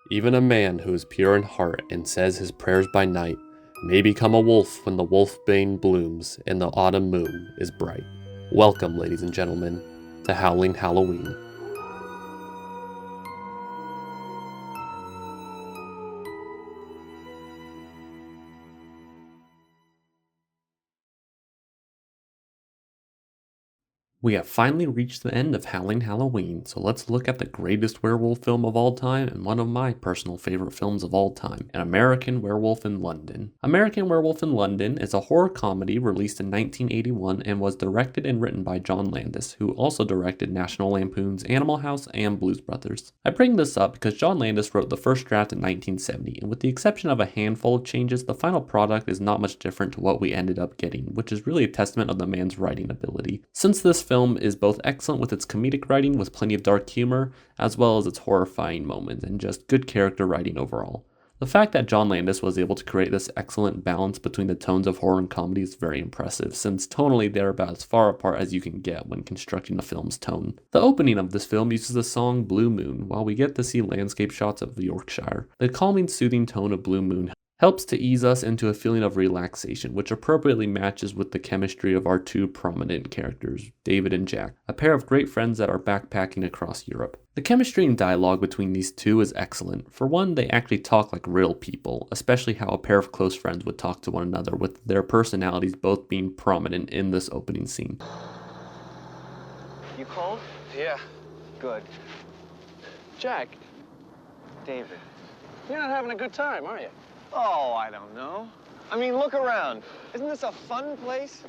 Even a man who is pure in heart and says his prayers by night may become a wolf when the wolfbane blooms and the autumn moon is bright. Welcome, ladies and gentlemen, to Howling Halloween. We have finally reached the end of Howling Halloween, so let's look at the greatest werewolf film of all time and one of my personal favorite films of all time, An American Werewolf in London. American Werewolf in London is a horror comedy released in 1981 and was directed and written by John Landis, who also directed National Lampoon's Animal House and Blues Brothers. I bring this up because John Landis wrote the first draft in 1970, and with the exception of a handful of changes, the final product is not much different to what we ended up getting, which is really a testament of the man's writing ability. Since this film is both excellent with its comedic writing with plenty of dark humor, as well as its horrifying moments and just good character writing overall. The fact that John Landis was able to create this excellent balance between the tones of horror and comedy is very impressive, since tonally they're about as far apart as you can get when constructing a film's tone. The opening of this film uses the song Blue Moon, while we get to see landscape shots of Yorkshire. The calming, soothing tone of Blue Moon helps to ease us into a feeling of relaxation, which appropriately matches with the chemistry of our two prominent characters, David and Jack, a pair of great friends that are backpacking across Europe. The chemistry and dialogue between these two is excellent. For one, they actually talk like real people, especially how a pair of close friends would talk to one another, with their personalities both being prominent in this opening scene. You cold? Yeah. Good. Jack, David. you're not having a good time, are you? Oh, I don't know. I mean, look around. Isn't this a fun place?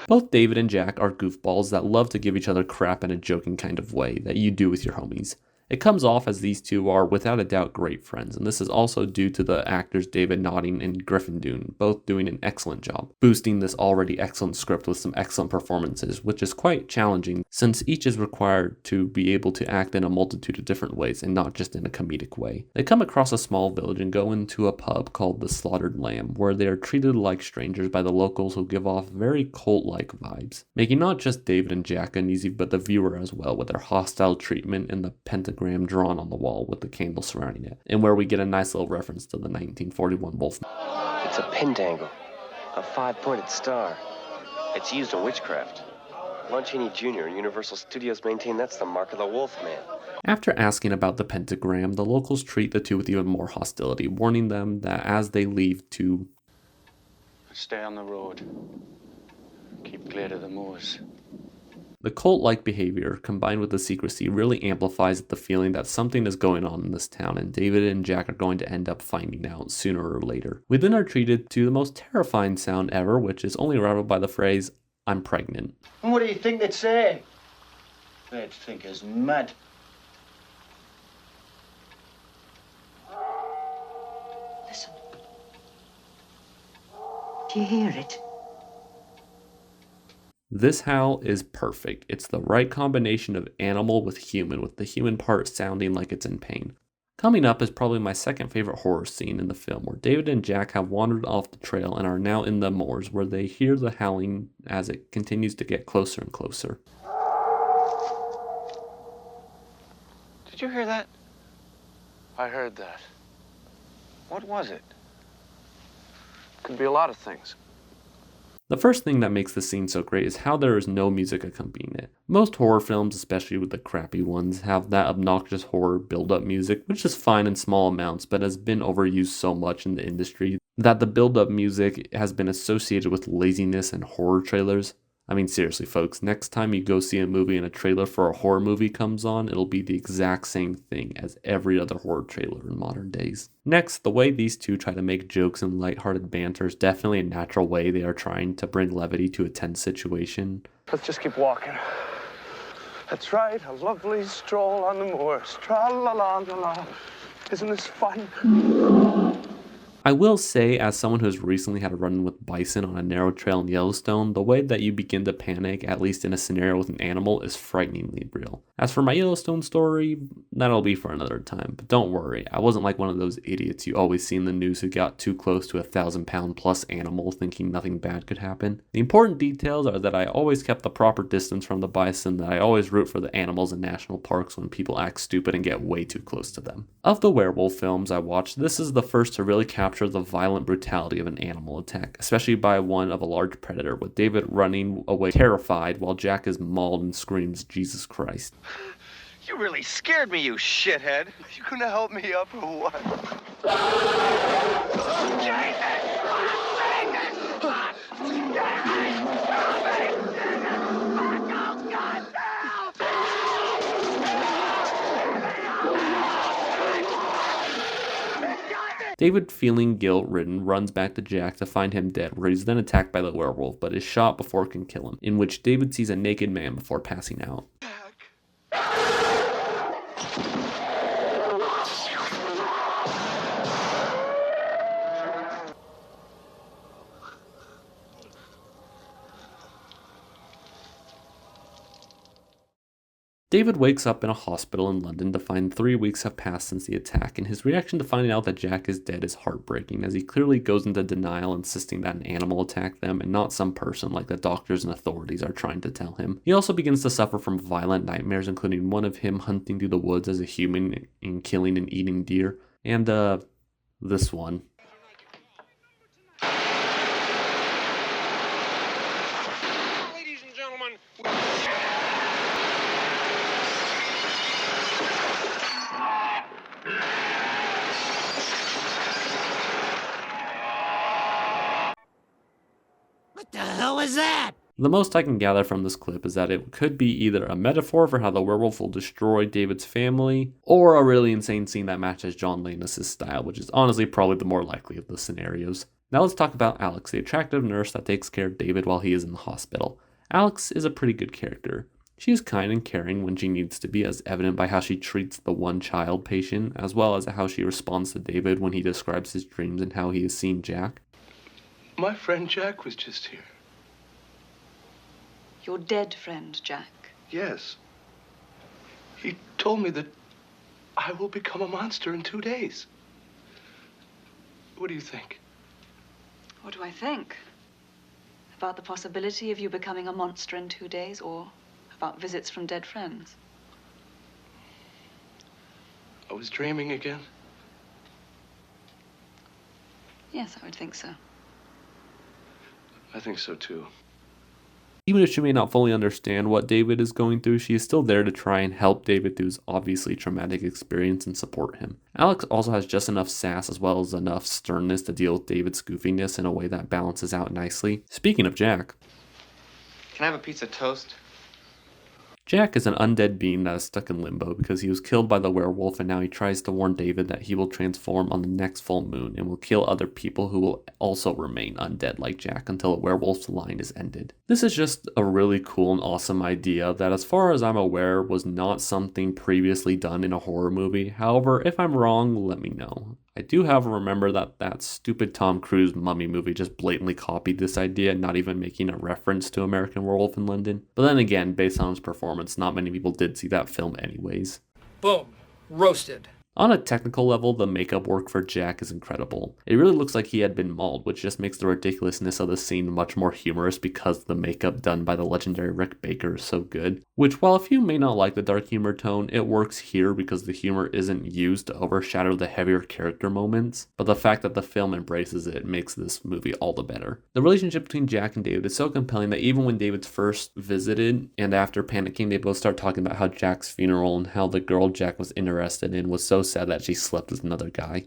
Both David and Jack are goofballs that love to give each other crap in a joking kind of way that you do with your homies. It comes off as these two are without a doubt great friends, and this is also due to the actors David Notting and Griffin Dunne, both doing an excellent job, boosting this already excellent script with some excellent performances, which is quite challenging since each is required to be able to act in a multitude of different ways and not just in a comedic way. They come across a small village and go into a pub called the Slaughtered Lamb, where they are treated like strangers by the locals who give off very cult-like vibes, making not just David and Jack uneasy but the viewer as well with their hostile treatment and the pentagram drawn on the wall with the candle surrounding it, and where we get a nice little reference to the 1941 wolf. It's a pentangle, a five-pointed star. It's used in witchcraft. Lon Chaney Jr. and Universal Studios maintain that's the mark of the Wolfman. After asking about the pentagram, the locals treat the two with even more hostility, warning them that as they leave to Stay on the road. Keep clear to the moors. the cult-like behavior, combined with the secrecy, really amplifies the feeling that something is going on in this town, and David and Jack are going to end up finding out sooner or later. We then are treated to the most terrifying sound ever, which is only rivaled by the phrase, "I'm pregnant." And what do you think they'd say? They'd think us mad. Listen. Do you hear it? This howl is perfect. It's the right combination of animal with the human part sounding like it's in pain. Coming up is probably my second favorite horror scene in the film, where David and Jack have wandered off the trail and are now in the moors, where they hear the howling as it continues to get closer and closer. Did you hear that? I heard that. What was it? Could be a lot of things. The first thing that makes the scene so great is how there is no music accompanying it. Most horror films, especially with the crappy ones, have that obnoxious horror build-up music, which is fine in small amounts, but has been overused so much in the industry that the build-up music has been associated with laziness and horror trailers. I mean, seriously, folks, next time you go see a movie and a trailer for a horror movie comes on, it'll be the exact same thing as every other horror trailer in modern days. Next, the way these two try to make jokes and lighthearted banter is definitely a natural way they are trying to bring levity to a tense situation. Let's just keep walking. That's right, a lovely stroll on the moors. Tra-la-la-la-la. Isn't this fun? I will say, as someone who has recently had a run-in with bison on a narrow trail in Yellowstone, the way that you begin to panic, at least in a scenario with an animal, is frighteningly real. As for my Yellowstone story, that'll be for another time, but don't worry, I wasn't like one of those idiots you always see in the news who got too close to a 1,000-pound plus animal thinking nothing bad could happen. The important details are that I always kept the proper distance from the bison, that I always root for the animals in national parks when people act stupid and get way too close to them. Of the werewolf films I watched, this is the first to really capture the violent brutality of an animal attack, especially by one of a large predator, with David running away terrified while Jack is mauled and screams, "Jesus Christ." You really scared me, you shithead. You gonna help me up or what? David, feeling guilt-ridden, runs back to Jack to find him dead, where he's then attacked by the werewolf, but is shot before it can kill him, in which David sees a naked man before passing out. David wakes up in a hospital in London to find 3 weeks have passed since the attack, and his reaction to finding out that Jack is dead is heartbreaking, as he clearly goes into denial, insisting that an animal attacked them and not some person like the doctors and authorities are trying to tell him. He also begins to suffer from violent nightmares, including one of him hunting through the woods as a human and killing and eating deer, and this one. Ladies and gentlemen, What the hell was that? The most I can gather from this clip is that it could be either a metaphor for how the werewolf will destroy David's family, or a really insane scene that matches John Landis' style, which is honestly probably the more likely of the scenarios. Now let's talk about Alex, the attractive nurse that takes care of David while he is in the hospital. Alex is a pretty good character. She is kind and caring when she needs to be, as evident by how she treats the one child patient, as well as how she responds to David when he describes his dreams and how he has seen Jack. My friend Jack was just here. Your dead friend, Jack. Yes. He told me that I will become a monster in 2 days. What do you think? What do I think? About the possibility of you becoming a monster in 2 days, or about visits from dead friends? I was dreaming again. Yes, I would think so. I think so too. Even if she may not fully understand what David is going through, she is still there to try and help David through his obviously traumatic experience and support him. Alex also has just enough sass as well as enough sternness to deal with David's goofiness in a way that balances out nicely. Speaking of Jack, can I have a piece of toast? Jack is an undead being that is stuck in limbo because he was killed by the werewolf, and now he tries to warn David that he will transform on the next full moon and will kill other people who will also remain undead like Jack until a werewolf's line is ended. This is just a really cool and awesome idea that, as far as I'm aware, was not something previously done in a horror movie. However, if I'm wrong, let me know. I do, however, remember that stupid Tom Cruise Mummy movie just blatantly copied this idea, not even making a reference to American Werewolf in London. But then again, based on his performance, not many people did see that film anyways. Boom. Roasted. On a technical level, the makeup work for Jack is incredible. It really looks like he had been mauled, which just makes the ridiculousness of the scene much more humorous because the makeup done by the legendary Rick Baker is so good. Which, while a few may not like the dark humor tone, it works here because the humor isn't used to overshadow the heavier character moments, but the fact that the film embraces it makes this movie all the better. The relationship between Jack and David is so compelling that even when David's first visited, and after panicking, they both start talking about how Jack's funeral and how the girl Jack was interested in was so sad that she slept with another guy.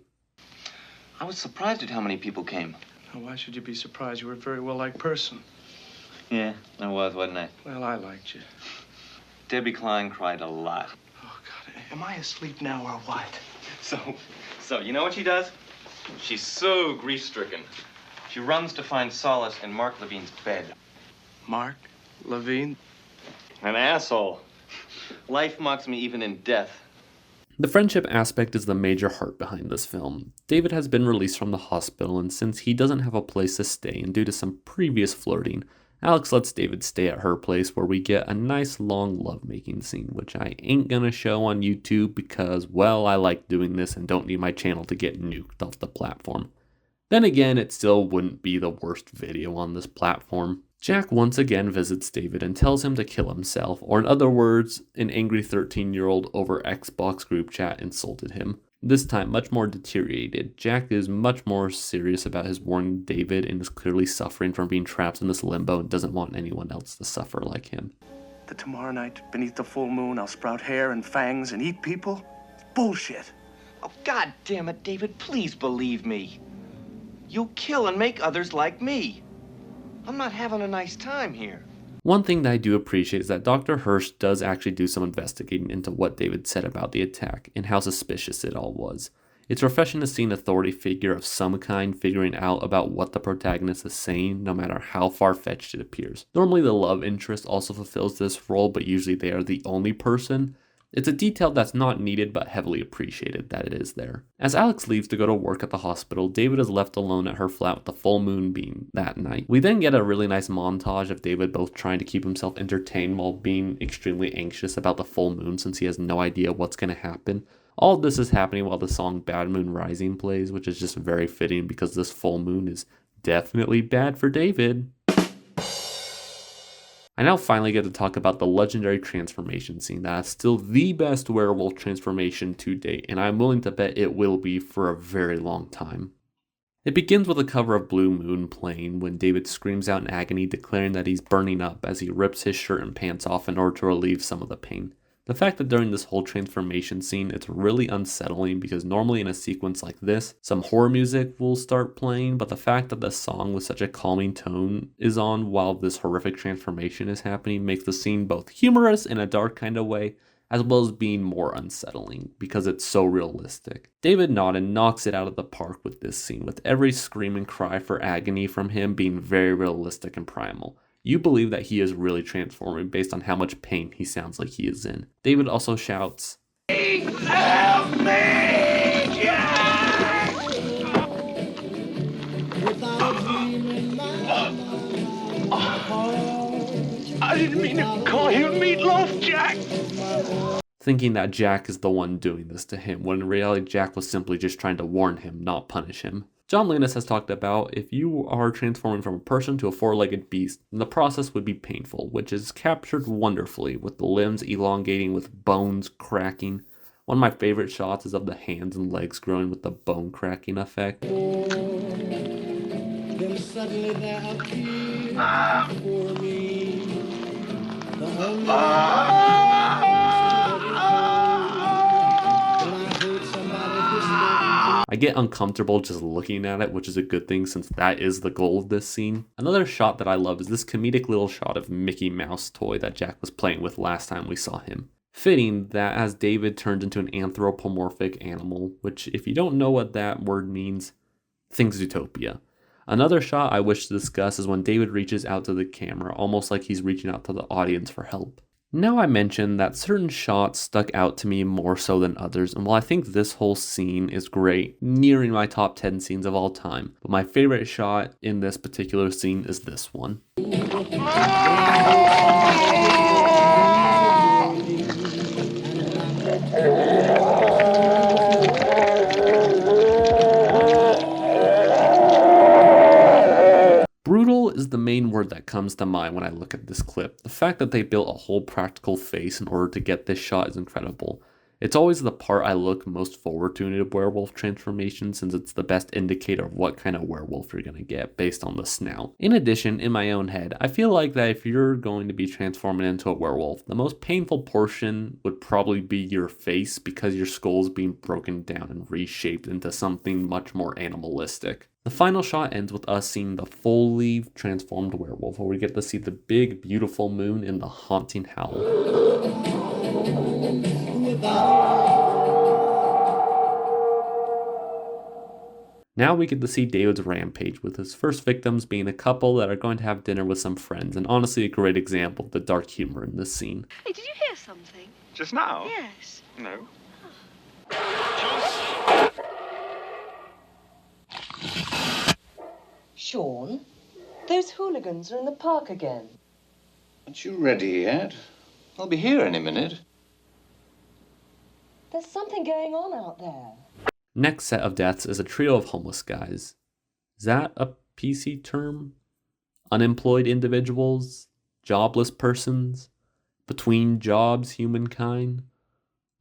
I was surprised at how many people came. Now, why should you be surprised? You were a very well-liked person. Yeah, I was, wasn't I? Well, I liked you. Debbie Klein cried a lot. Oh, God. Am I asleep now or what? So, you know what she does? She's so grief-stricken. She runs to find solace in Mark Levine's bed. Mark Levine? An asshole. Life mocks me even in death. The friendship aspect is the major heart behind this film. David has been released from the hospital, and since he doesn't have a place to stay and due to some previous flirting, Alex lets David stay at her place where we get a nice long lovemaking scene, which I ain't gonna show on YouTube because, well, I like doing this and don't need my channel to get nuked off the platform. Then again, it still wouldn't be the worst video on this platform. Jack once again visits David and tells him to kill himself, or in other words, an angry 13-year-old over Xbox group chat insulted him. This time, much more deteriorated. Jack is much more serious about his warning David and is clearly suffering from being trapped in this limbo and doesn't want anyone else to suffer like him. That tomorrow night, beneath the full moon, I'll sprout hair and fangs and eat people? It's bullshit. Oh, God damn it, David, please believe me. You'll kill and make others like me. I'm not having a nice time here. One thing that I do appreciate is that Dr. Hirsch does actually do some investigating into what David said about the attack and how suspicious it all was. It's refreshing to see an authority figure of some kind figuring out about what the protagonist is saying, no matter how far-fetched it appears. Normally the love interest also fulfills this role, but usually they are the only person. It's a detail that's not needed but heavily appreciated that it is there. As Alex leaves to go to work at the hospital, David is left alone at her flat with the full moon beam that night. We then get a really nice montage of David both trying to keep himself entertained while being extremely anxious about the full moon since he has no idea what's going to happen. All of this is happening while the song Bad Moon Rising plays, which is just very fitting because this full moon is definitely bad for David. I now finally get to talk about the legendary transformation scene that is still the best werewolf transformation to date, and I'm willing to bet it will be for a very long time. It begins with a cover of Blue Moon playing when David screams out in agony, declaring that he's burning up as he rips his shirt and pants off in order to relieve some of the pain. The fact that during this whole transformation scene, it's really unsettling because normally in a sequence like this, some horror music will start playing, but the fact that the song with such a calming tone is on while this horrific transformation is happening makes the scene both humorous in a dark kind of way, as well as being more unsettling because it's so realistic. David Naughton knocks it out of the park with this scene, with every scream and cry for agony from him being very realistic and primal. You believe that he is really transforming based on how much pain he sounds like he is in. David also shouts, Help me! I didn't mean to call you Meatloaf, Jack! thinking that Jack is the one doing this to him, when in reality Jack was simply just trying to warn him, not punish him. John Landis has talked about if you are transforming from a person to a four-legged beast, then the process would be painful, which is captured wonderfully with the limbs elongating with bones cracking. One of my favorite shots is of the hands and legs growing with the bone cracking effect. Then suddenly there appeared for me I get uncomfortable just looking at it, which is a good thing since that is the goal of this scene. Another shot that I love is this comedic little shot of Mickey Mouse toy that Jack was playing with last time we saw him. Fitting that as David turned into an anthropomorphic animal, which if you don't know what that word means, think Zootopia. Another shot I wish to discuss is when David reaches out to the camera, almost like he's reaching out to the audience for help. Now I mentioned that certain shots stuck out to me more so than others, and while I think this whole scene is great, nearing my top 10 scenes of all time, but my favorite shot in this particular scene is this one. Brutal is the main word that comes to mind when I look at this clip. The fact that they built a whole practical face in order to get this shot is incredible. It's always the part I look most forward to in a werewolf transformation since it's the best indicator of what kind of werewolf you're going to get based on the snout. In addition, in my own head, I feel like that if you're going to be transforming into a werewolf, the most painful portion would probably be your face because your skull is being broken down and reshaped into something much more animalistic. The final shot ends with us seeing the fully transformed werewolf, where we get to see the big, beautiful moon in the haunting howl. Now we get to see David's rampage, with his first victims being a couple that are going to have dinner with some friends, and honestly a great example of the dark humor in this scene. Hey, did you hear something? Just now? Yes. No. Sean, those hooligans are in the park again. Aren't you ready yet? I'll be here any minute. There's something going on out there. Next set of deaths is a trio of homeless guys. Is that a PC term? Unemployed individuals, jobless persons, between jobs humankind,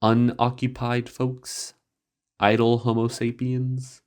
unoccupied folks, idle homo sapiens.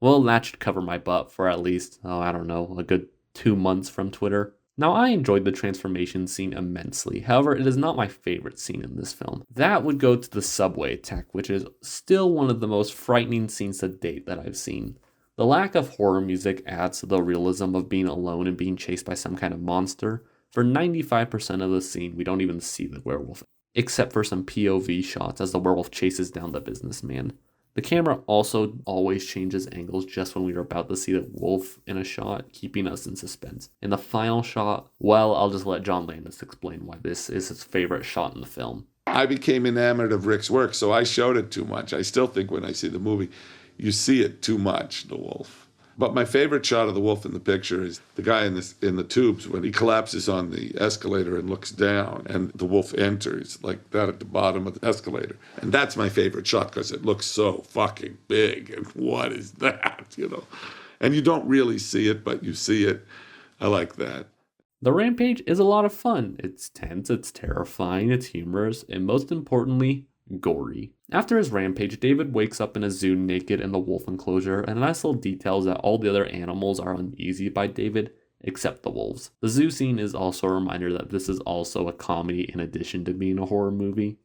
Well, that should cover my butt for at least, a good 2 months from Twitter. Now, I enjoyed the transformation scene immensely. However, it is not my favorite scene in this film. That would go to the subway attack, which is still one of the most frightening scenes to date that I've seen. The lack of horror music adds to the realism of being alone and being chased by some kind of monster. For 95% of the scene, we don't even see the werewolf, except for some POV shots as the werewolf chases down the businessman. The camera also always changes angles just when we are about to see the wolf in a shot, keeping us in suspense. In the final shot, well, I'll just let John Landis explain why this is his favorite shot in the film. I became enamored of Rick's work, so I showed it too much. I still think when I see the movie, you see it too much, the wolf. But my favorite shot of the wolf in the picture is the guy in the tubes when he collapses on the escalator and looks down, and the wolf enters like that at the bottom of the escalator. And that's my favorite shot because it looks so fucking big. And what is that, And you don't really see it, but you see it. I like that. The Rampage is a lot of fun. It's tense, it's terrifying, it's humorous, and most importantly, gory. After his rampage, David wakes up in a zoo naked in the wolf enclosure, and a nice little detail is that all the other animals are uneasy by David, except the wolves. The zoo scene is also a reminder that this is also a comedy in addition to being a horror movie.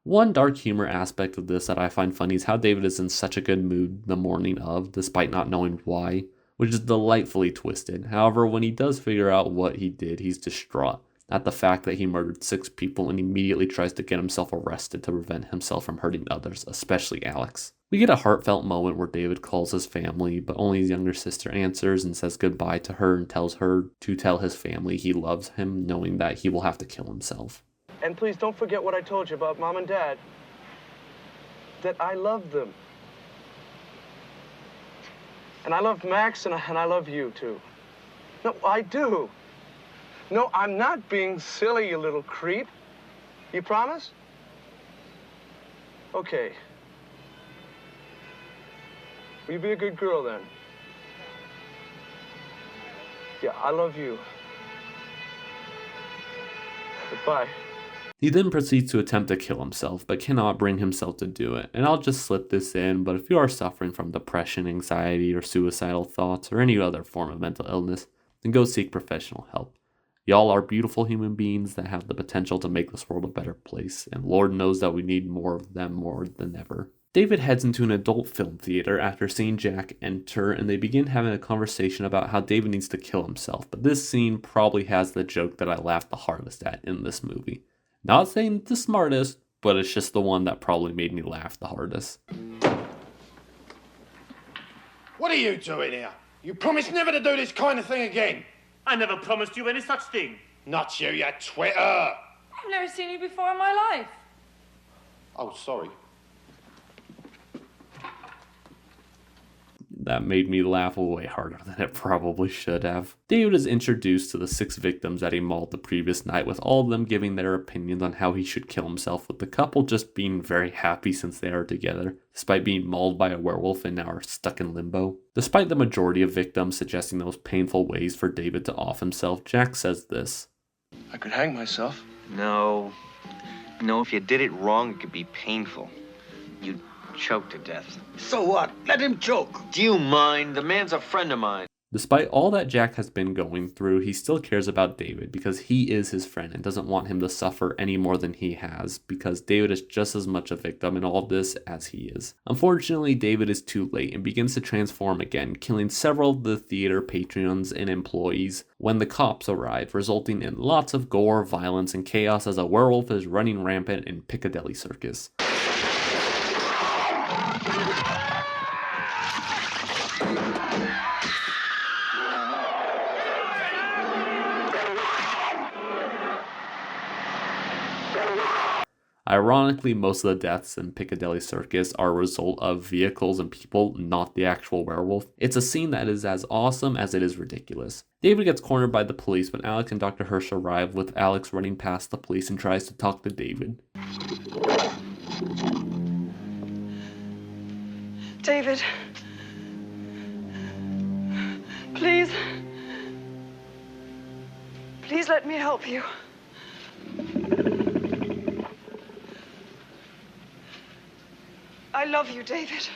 One dark humor aspect of this that I find funny is how David is in such a good mood the morning of, despite not knowing why, which is delightfully twisted. However, when he does figure out what he did, he's distraught at the fact that he murdered 6 people and immediately tries to get himself arrested to prevent himself from hurting others, especially Alex. We get a heartfelt moment where David calls his family, but only his younger sister answers and says goodbye to her and tells her to tell his family he loves him, knowing that he will have to kill himself. And please don't forget what I told you about Mom and Dad. That I love them. And I love Max, and I love you, too. No, I do. No, I'm not being silly, you little creep. You promise? Okay. Will you be a good girl, then? Yeah, I love you. Goodbye. He then proceeds to attempt to kill himself, but cannot bring himself to do it. And I'll just slip this in, but if you are suffering from depression, anxiety, or suicidal thoughts, or any other form of mental illness, then go seek professional help. Y'all are beautiful human beings that have the potential to make this world a better place, and Lord knows that we need more of them more than ever. David heads into an adult film theater after seeing Jack enter, and they begin having a conversation about how David needs to kill himself, but this scene probably has the joke that I laughed the hardest at in this movie. Not saying it's the smartest, but it's just the one that probably made me laugh the hardest. What are you doing here? You promised never to do this kind of thing again. I never promised you any such thing. Not you Twitter. I've never seen you before in my life. Oh, sorry. That made me laugh way harder than it probably should have. David is introduced to the 6 victims that he mauled the previous night, with all of them giving their opinions on how he should kill himself, with the couple just being very happy since they are together, despite being mauled by a werewolf and now are stuck in limbo. Despite the majority of victims suggesting those painful ways for David to off himself, Jack says this. I could hang myself. No, if you did it wrong, it could be painful. You'd choke to death. So what? Let him choke. Do you mind? The man's a friend of mine. Despite all that Jack has been going through, he still cares about David because he is his friend and doesn't want him to suffer any more than he has, because David is just as much a victim in all of this as he is. Unfortunately, David is too late and begins to transform again, killing several of the theater patrons and employees when the cops arrive, resulting in lots of gore, violence, and chaos as a werewolf is running rampant in Piccadilly Circus. Ironically, most of the deaths in Piccadilly Circus are a result of vehicles and people, not the actual werewolf. It's a scene that is as awesome as it is ridiculous. David gets cornered by the police when Alex and Dr. Hirsch arrive, with Alex running past the police and tries to talk to David. David. Please. Please let me help you. I love you, David.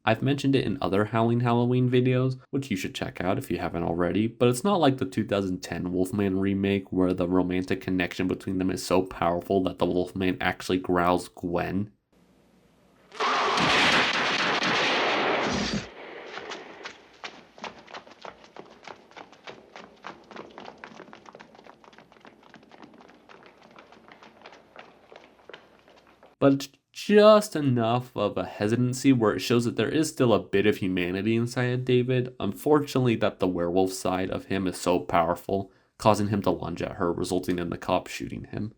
I've mentioned it in other Howling Halloween videos, which you should check out if you haven't already, but it's not like the 2010 Wolfman remake where the romantic connection between them is so powerful that the Wolfman actually growls Gwen. But it's just enough of a hesitancy where it shows that there is still a bit of humanity inside of David. Unfortunately, that the werewolf side of him is so powerful, causing him to lunge at her, resulting in the cop shooting him.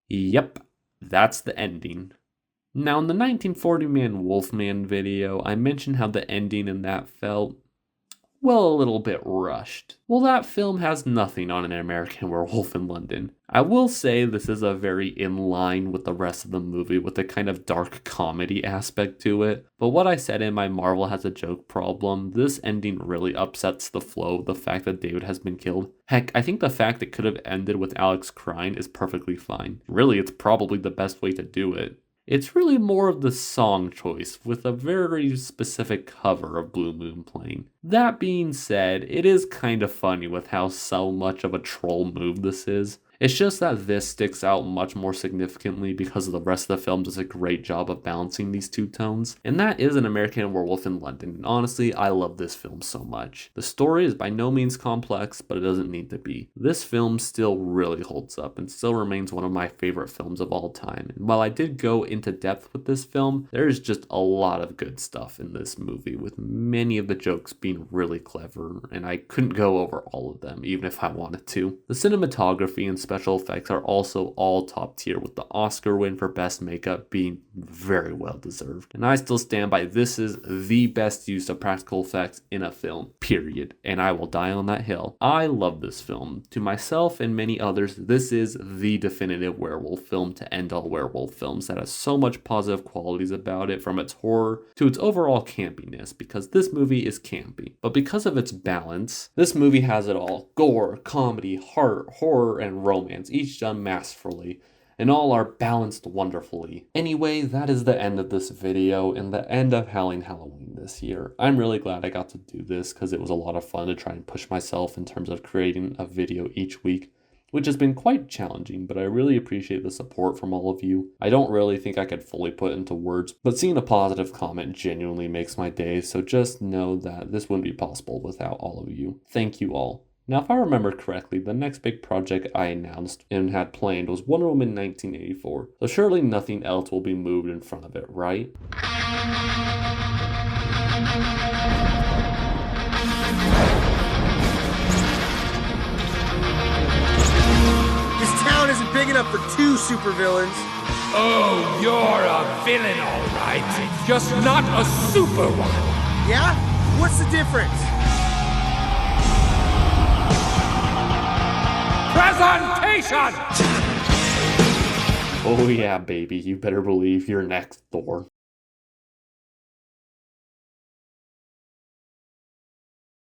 Yep, that's the ending. Now, in the 1940 Man Wolfman video, I mentioned how the ending in that felt, well, a little bit rushed. Well, that film has nothing on an American Werewolf in London. I will say this is a very in line with the rest of the movie with a kind of dark comedy aspect to it. But what I said in my Marvel has a joke problem, this ending really upsets the flow of the fact that David has been killed. Heck, I think the fact it could have ended with Alex crying is perfectly fine. Really, it's probably the best way to do it. It's really more of the song choice, with a very specific cover of Blue Moon playing. That being said, it is kind of funny with how so much of a troll move this is. It's just that this sticks out much more significantly because the rest of the film does a great job of balancing these two tones. And that is An American Werewolf in London, and honestly, I love this film so much. The story is by no means complex, but it doesn't need to be. This film still really holds up and still remains one of my favorite films of all time. And while I did go into depth with this film, there is just a lot of good stuff in this movie, with many of the jokes being really clever, and I couldn't go over all of them, even if I wanted to. The cinematography and special effects are also all top tier, with the Oscar win for best makeup being very well deserved. And I still stand by this is the best use of practical effects in a film, period. And I will die on that hill. I love this film. To myself and many others, this is the definitive werewolf film to end all werewolf films that has so much positive qualities about it, from its horror to its overall campiness, because this movie is campy. But because of its balance, this movie has it all. Gore, comedy, heart, horror, and romance, each done masterfully, and all are balanced wonderfully. Anyway, that is the end of this video and the end of Howling Halloween this year. I'm really glad I got to do this because it was a lot of fun to try and push myself in terms of creating a video each week, which has been quite challenging, but I really appreciate the support from all of you. I don't really think I could fully put into words, but seeing a positive comment genuinely makes my day, so just know that this wouldn't be possible without all of you. Thank you all. Now, if I remember correctly, the next big project I announced and had planned was Wonder Woman 1984, so surely nothing else will be moved in front of it, right? This town isn't big enough for two supervillains. Oh, you're a villain, all right. Just not a super one. Yeah? What's the difference? Presentation! Oh yeah, baby, you better believe you're next, Thor.